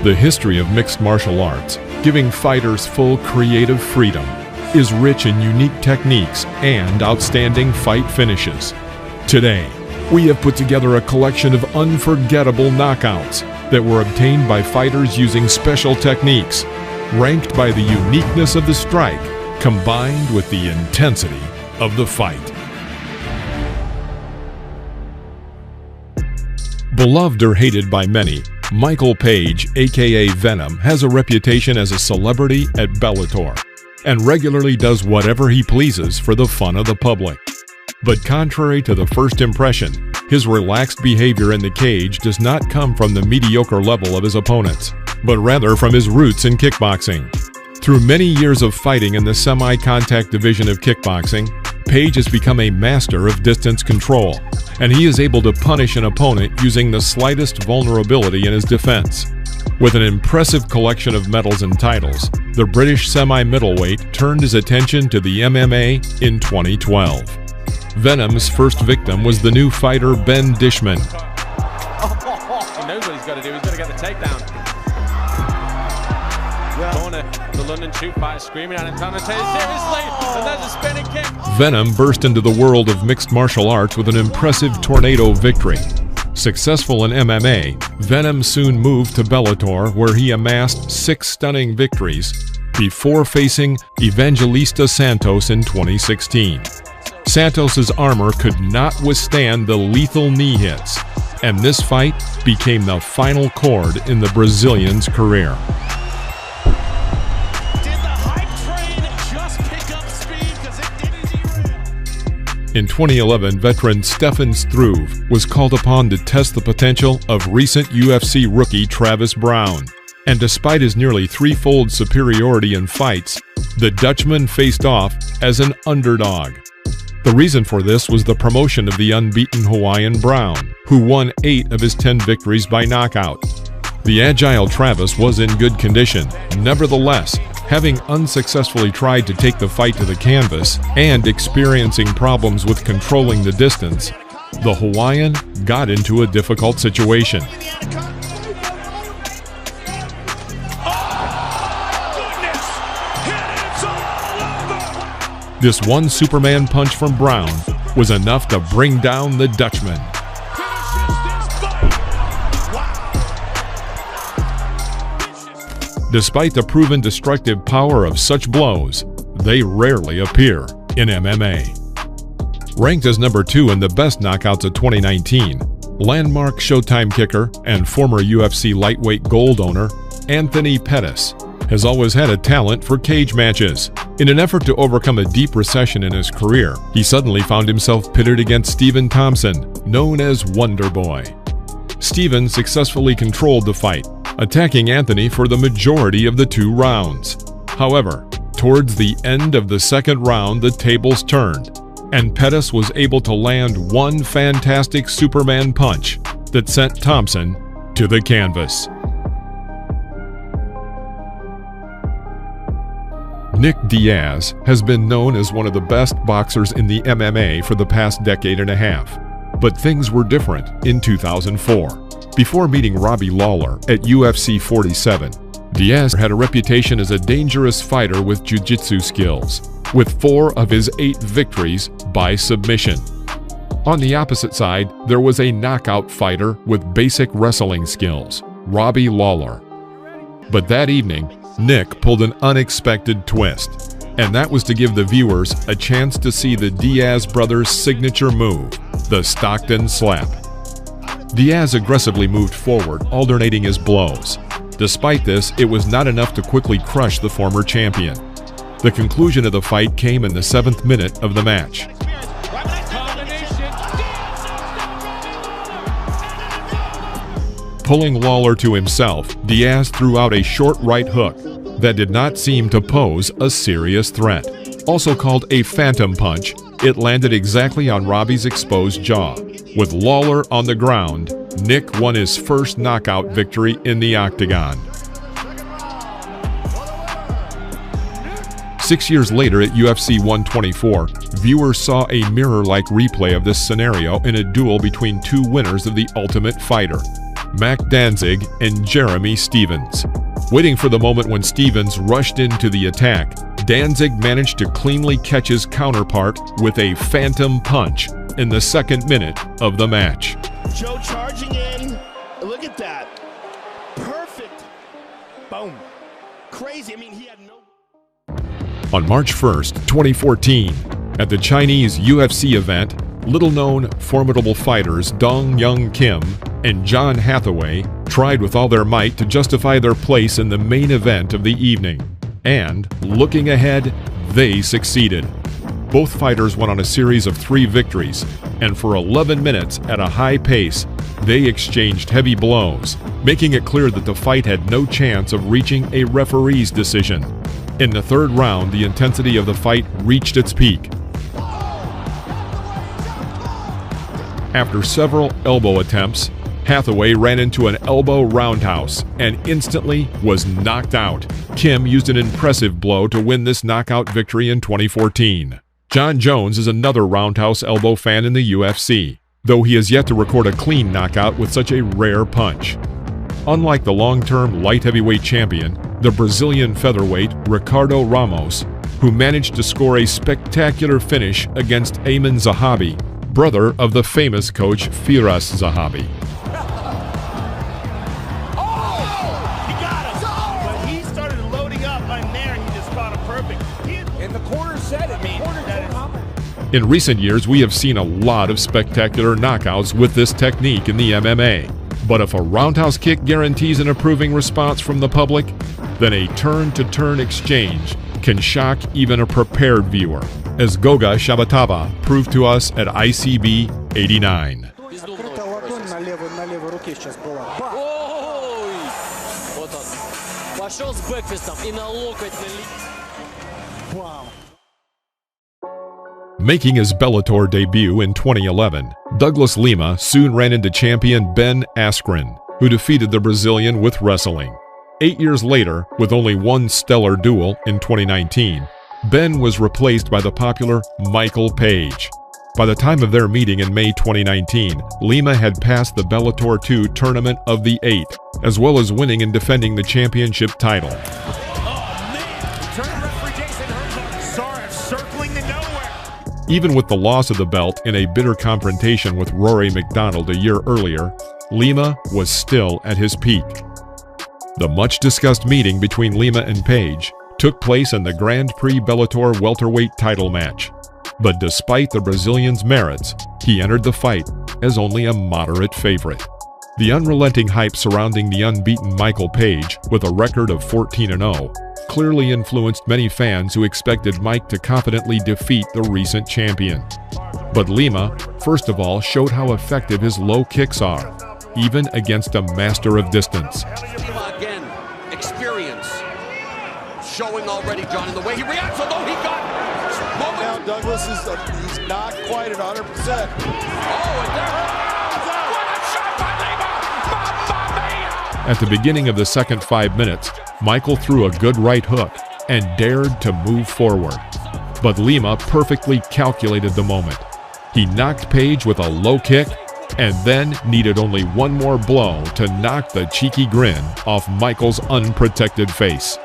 The history of mixed martial arts, giving fighters full creative freedom, is rich in unique techniques and outstanding fight finishes. Today, we have put together a collection of unforgettable knockouts that were obtained by fighters using special techniques, ranked by the uniqueness of the strike, combined with the intensity of the fight. Beloved or hated by many, Michael Page, aka Venom, has a reputation as a celebrity at Bellator and regularly does whatever he pleases for the fun of the public. But contrary to the first impression, his relaxed behavior in the cage does not come from the mediocre level of his opponents, but rather from his roots in kickboxing. Through many years of fighting in the semi-contact division of kickboxing, Page has become a master of distance control, and he is able to punish an opponent using the slightest vulnerability in his defense. With an impressive collection of medals and titles, the British semi-middleweight turned his attention to the MMA in 2012. Venom's first victim was the new fighter Ben Dishman. He knows what he's got to do. He's got to get the takedown. Corner, the London shoot fighter screaming at him, trying to take it seriously, and there's a spinning kick. Venom burst into the world of mixed martial arts with an impressive tornado victory. Successful in MMA, Venom soon moved to Bellator, where he amassed 6 stunning victories before facing Evangelista Santos in 2016. Santos's armor could not withstand the lethal knee hits, and this fight became the final chord in the Brazilian's career. In 2011, veteran Stefan Struve was called upon to test the potential of recent UFC rookie Travis Brown. And despite his nearly threefold superiority in fights, the Dutchman faced off as an underdog. The reason for this was the promotion of the unbeaten Hawaiian Brown, who won 8 of his 10 victories by knockout. The agile Travis was in good condition. Nevertheless, having unsuccessfully tried to take the fight to the canvas and experiencing problems with controlling the distance, the Hawaiian got into a difficult situation. This one Superman punch from Brown was enough to bring down the Dutchman. Despite the proven destructive power of such blows, they rarely appear in MMA. Ranked as number 2 in the best knockouts of 2019, landmark Showtime kicker and former UFC lightweight gold owner Anthony Pettis has always had a talent for cage matches. In an effort to overcome a deep recession in his career, he suddenly found himself pitted against Stephen Thompson, known as Wonder Boy. Stephen successfully controlled the fight, attacking Anthony for the majority of the 2 rounds. However, towards the end of the second round, the tables turned, and Pettis was able to land one fantastic Superman punch that sent Thompson to the canvas. Nick Diaz has been known as one of the best boxers in the MMA for the past decade and a half, but things were different in 2004. Before meeting Robbie Lawler at UFC 47, Diaz had a reputation as a dangerous fighter with jiu-jitsu skills, with 4 of his 8 victories by submission. On the opposite side, there was a knockout fighter with basic wrestling skills, Robbie Lawler. But that evening, Nick pulled an unexpected twist, and that was to give the viewers a chance to see the Diaz brothers' signature move, the Stockton Slap. Diaz aggressively moved forward, alternating his blows. Despite this, it was not enough to quickly crush the former champion. The conclusion of the fight came in the 7th minute of the match. Pulling Lawler to himself, Diaz threw out a short right hook that did not seem to pose a serious threat. Also called a phantom punch, it landed exactly on Robbie's exposed jaw. With Lawler on the ground, Nick won his first knockout victory in the octagon. 6 years later at UFC 124, viewers saw a mirror-like replay of this scenario in a duel between 2 winners of the Ultimate Fighter. Mac Danzig and Jeremy Stevens. Waiting for the moment when Stevens rushed into the attack, Danzig managed to cleanly catch his counterpart with a phantom punch in the second minute of the match. Joe charging in. Look at that. Perfect. Boom. Crazy. I mean, he had no... On March 1st, 2014, at the Chinese UFC event, little-known, formidable fighters Dong Young Kim and John Hathaway tried with all their might to justify their place in the main event of the evening. And, looking ahead, they succeeded. Both fighters went on a series of 3 victories, and for 11 minutes at a high pace, they exchanged heavy blows, making it clear that the fight had no chance of reaching a referee's decision. In the third round, the intensity of the fight reached its peak. After several elbow attempts, Hathaway ran into an elbow roundhouse and instantly was knocked out. Kim used an impressive blow to win this knockout victory in 2014. John Jones is another roundhouse elbow fan in the UFC, though he has yet to record a clean knockout with such a rare punch. Unlike the long-term light heavyweight champion, the Brazilian featherweight Ricardo Ramos, who managed to score a spectacular finish against Ayman Zahabi, brother of the famous coach Firas Zahabi. In recent years, we have seen a lot of spectacular knockouts with this technique in the MMA. But if a roundhouse kick guarantees an approving response from the public, then a turn-to-turn exchange can shock even a prepared viewer, as Goga Shabatava proved to us at ICB 89. Making his Bellator debut in 2011, Douglas Lima soon ran into champion Ben Askren, who defeated the Brazilian with wrestling. 8 years later, with only one stellar duel in 2019, Ben was replaced by the popular Michael Page. By the time of their meeting in May 2019, Lima had passed the Bellator 2 Tournament of the 8, as well as winning and defending the championship title. Even with the loss of the belt in a bitter confrontation with Rory McDonald a year earlier, Lima was still at his peak. The much-discussed meeting between Lima and Page took place in the Grand Prix Bellator welterweight title match. But despite the Brazilian's merits, he entered the fight as only a moderate favorite. The unrelenting hype surrounding the unbeaten Michael Page, with a record of 14-0, clearly influenced many fans who expected Mike to confidently defeat the recent champion. But Lima, first of all, showed how effective his low kicks are, even against a master of distance. Lima again, experience, showing already, John, in the way he reacts, although he got moment. Now Douglas he's not quite at 100%. Oh, and there. At the beginning of the second 5 minutes, Michael threw a good right hook and dared to move forward. But Lima perfectly calculated the moment. He knocked Page with a low kick and then needed only one more blow to knock the cheeky grin off Michael's unprotected face.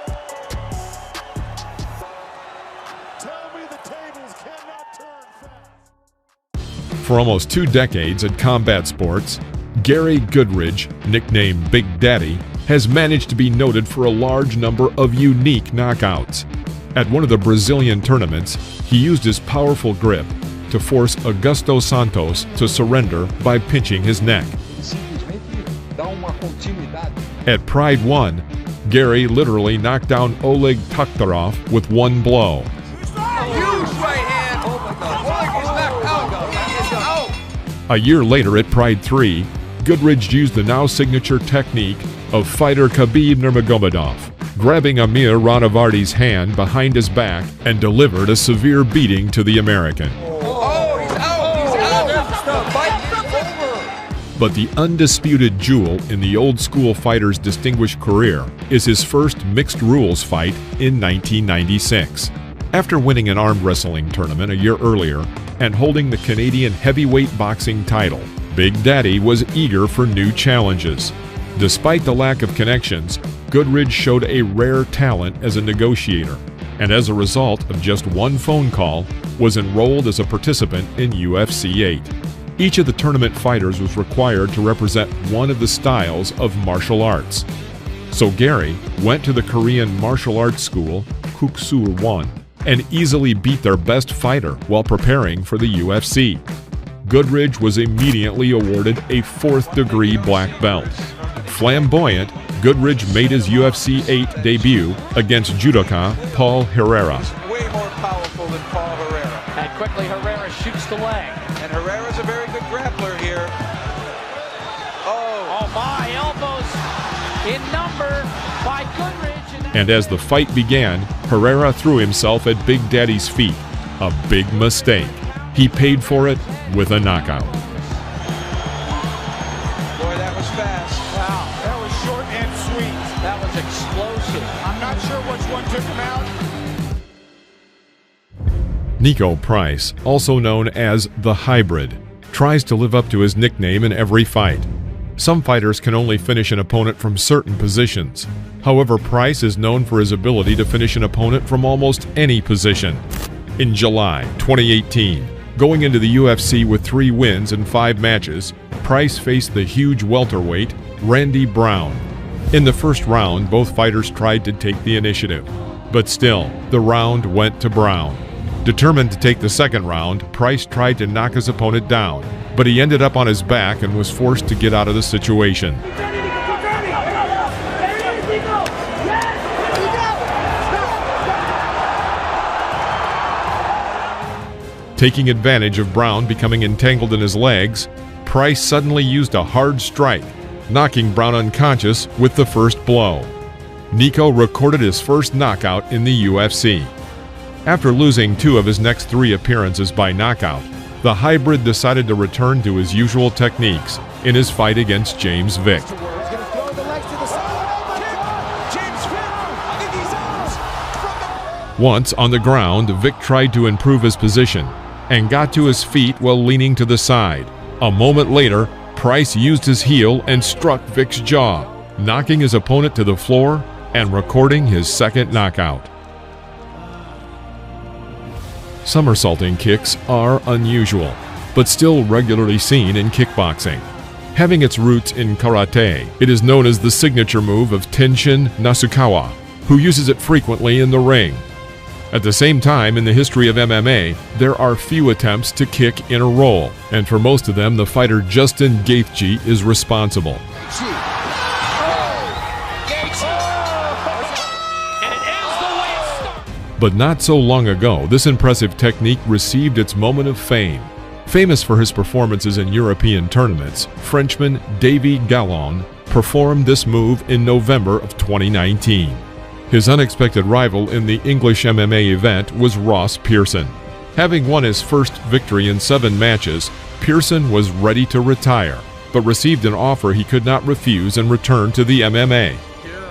For almost 2 decades at combat sports, Gary Goodridge, nicknamed Big Daddy, has managed to be noted for a large number of unique knockouts. At one of the Brazilian tournaments, he used his powerful grip to force Augusto Santos to surrender by pinching his neck. At Pride 1, Gary literally knocked down Oleg Taktarov with one blow. A year later at Pride 3, Goodridge used the now signature technique of fighter Khabib Nurmagomedov, grabbing Amir Ranavardi's hand behind his back and delivered a severe beating to the American. Oh, he's out! But the undisputed jewel in the old-school fighter's distinguished career is his first mixed rules fight in 1996. After winning an arm wrestling tournament a year earlier and holding the Canadian heavyweight boxing title, Big Daddy was eager for new challenges. Despite the lack of connections, Goodridge showed a rare talent as a negotiator, and as a result of just one phone call, was enrolled as a participant in UFC 8. Each of the tournament fighters was required to represent one of the styles of martial arts. So Gary went to the Korean martial arts school, Kuksul 1, and easily beat their best fighter while preparing for the UFC. Goodridge was immediately awarded a fourth-degree black belt. Flamboyant, Goodridge made his UFC 8 debut against judoka Paul Herrera. Way more powerful than Paul Herrera. And quickly Herrera shoots the leg. And Herrera's a very good grappler here. Oh my, elbows in number by Goodridge. And as the fight began, Herrera threw himself at Big Daddy's feet. A big mistake. He paid for it with a knockout. Boy, that was fast. Wow, That was short and sweet. that was explosive. I'm not sure which one took him out. Nico Price, also known as the Hybrid, tries to live up to his nickname in every fight. Some fighters can only finish an opponent from certain positions. However, Price is known for his ability to finish an opponent from almost any position. In July 2018, going into the UFC with 3 wins and 5 matches, Price faced the huge welterweight Randy Brown. In the first round, both fighters tried to take the initiative, but still, the round went to Brown. Determined to take the second round, Price tried to knock his opponent down, but he ended up on his back and was forced to get out of the situation. Taking advantage of Brown becoming entangled in his legs, Price suddenly used a hard strike, knocking Brown unconscious with the first blow. Nico recorded his first knockout in the UFC. After losing 2 of his next 3 appearances by knockout, the Hybrid decided to return to his usual techniques in his fight against James Vick. Once on the ground, Vick tried to improve his position and got to his feet while leaning to the side. A moment later, Price used his heel and struck Vick's jaw, knocking his opponent to the floor and recording his second knockout. Somersaulting kicks are unusual, but still regularly seen in kickboxing. Having its roots in karate, it is known as the signature move of Tenshin Nasukawa, who uses it frequently in the ring. At the same time, in the history of MMA, there are few attempts to kick in a roll, and for most of them, the fighter Justin Gaethje is responsible. But not so long ago, this impressive technique received its moment of fame. Famous for his performances in European tournaments, Frenchman Davy Gallon performed this move in November of 2019. His unexpected rival in the English MMA event was Ross Pearson. Having won his first victory in 7 matches, Pearson was ready to retire, but received an offer he could not refuse and returned to the MMA.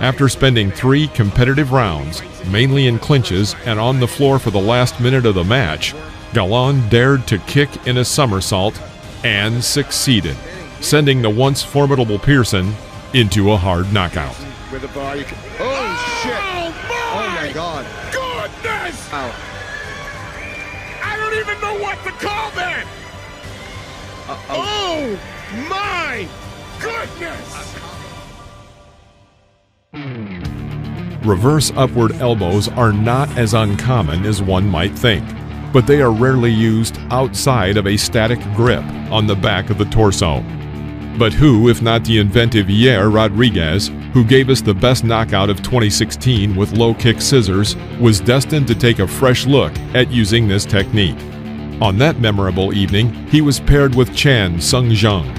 After spending 3 competitive rounds, mainly in clinches and on the floor for the last minute of the match, Gallon dared to kick in a somersault and succeeded, sending the once formidable Pearson into a hard knockout. With a bar, you can... Oh, shit! Oh, my God. Goodness! Ow. I don't even know what to call that! Oh, my goodness! Reverse upward elbows are not as uncommon as one might think, but they are rarely used outside of a static grip on the back of the torso. But who, if not the inventive Yair Rodriguez, who gave us the best knockout of 2016 with low kick scissors, was destined to take a fresh look at using this technique. On that memorable evening, he was paired with Chan Sung-jung,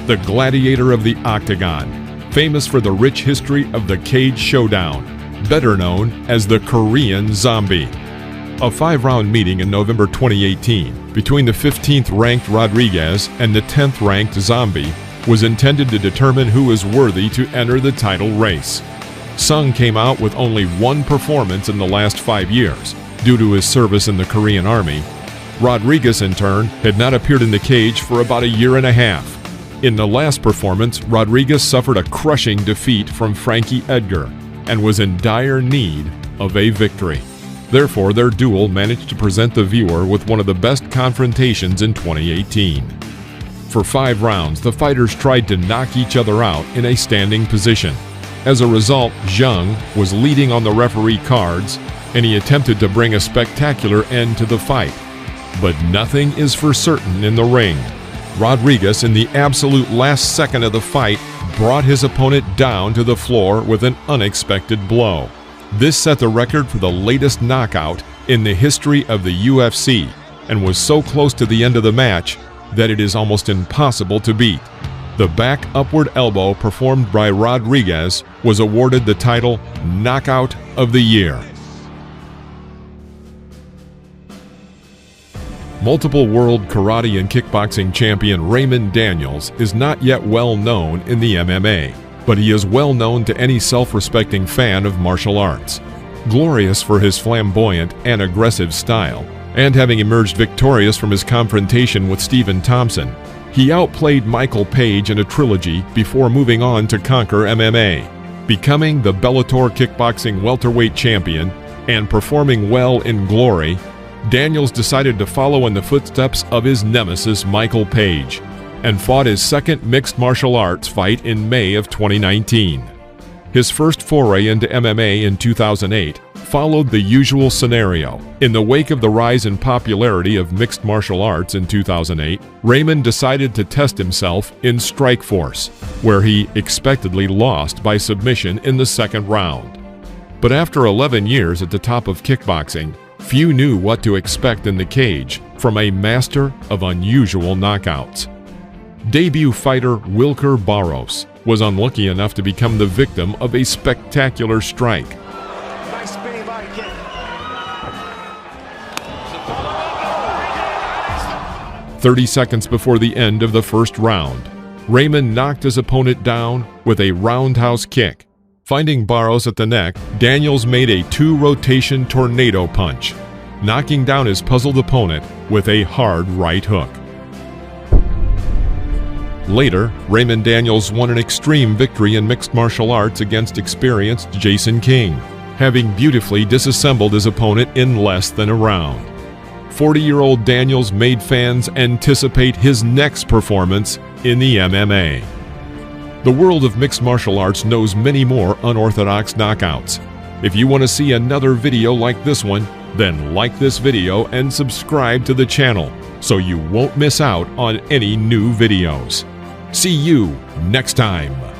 the gladiator of the octagon, famous for the rich history of the cage showdown, better known as the Korean Zombie. A 5-round meeting in November 2018 between the 15th-ranked Rodriguez and the 10th-ranked Zombie was intended to determine who was worthy to enter the title race. Sung came out with only 1 performance in the last 5 years due to his service in the Korean Army. Rodriguez, in turn, had not appeared in the cage for about a year and a half. In the last performance, Rodriguez suffered a crushing defeat from Frankie Edgar and was in dire need of a victory. Therefore, their duel managed to present the viewer with one of the best confrontations in 2018. For 5 rounds, the fighters tried to knock each other out in a standing position. As a result, Zhang was leading on the referee cards, and he attempted to bring a spectacular end to the fight. But nothing is for certain in the ring. Rodriguez, in the absolute last second of the fight, brought his opponent down to the floor with an unexpected blow. This set the record for the latest knockout in the history of the UFC and was so close to the end of the match that it is almost impossible to beat. The back upward elbow performed by Rodriguez was awarded the title Knockout of the Year. Multiple world karate and kickboxing champion Raymond Daniels is not yet well known in the MMA, but he is well known to any self-respecting fan of martial arts. Glorious for his flamboyant and aggressive style, and having emerged victorious from his confrontation with Stephen Thompson, he outplayed Michael Page in a trilogy before moving on to conquer MMA, becoming the Bellator kickboxing welterweight champion and performing well in Glory. Daniels decided to follow in the footsteps of his nemesis Michael Page and fought his second mixed martial arts fight in May of 2019. His first foray into MMA in 2008 followed the usual scenario. In the wake of the rise in popularity of mixed martial arts in 2008, Raymond decided to test himself in Strikeforce, where he expectedly lost by submission in the second round. But after 11 years at the top of kickboxing, few knew what to expect in the cage from a master of unusual knockouts. Debut fighter Wilker Barros was unlucky enough to become the victim of a spectacular strike. Nice spinning body kick. 30 seconds before the end of the first round, Raymond knocked his opponent down with a roundhouse kick. Finding Barros at the neck, Daniels made a 2-rotation tornado punch, knocking down his puzzled opponent with a hard right hook. Later, Raymond Daniels won an extreme victory in mixed martial arts against experienced Jason King, having beautifully disassembled his opponent in less than a round. 40-year-old Daniels made fans anticipate his next performance in the MMA. The world of mixed martial arts knows many more unorthodox knockouts. If you want to see another video like this one, then like this video and subscribe to the channel so you won't miss out on any new videos. See you next time.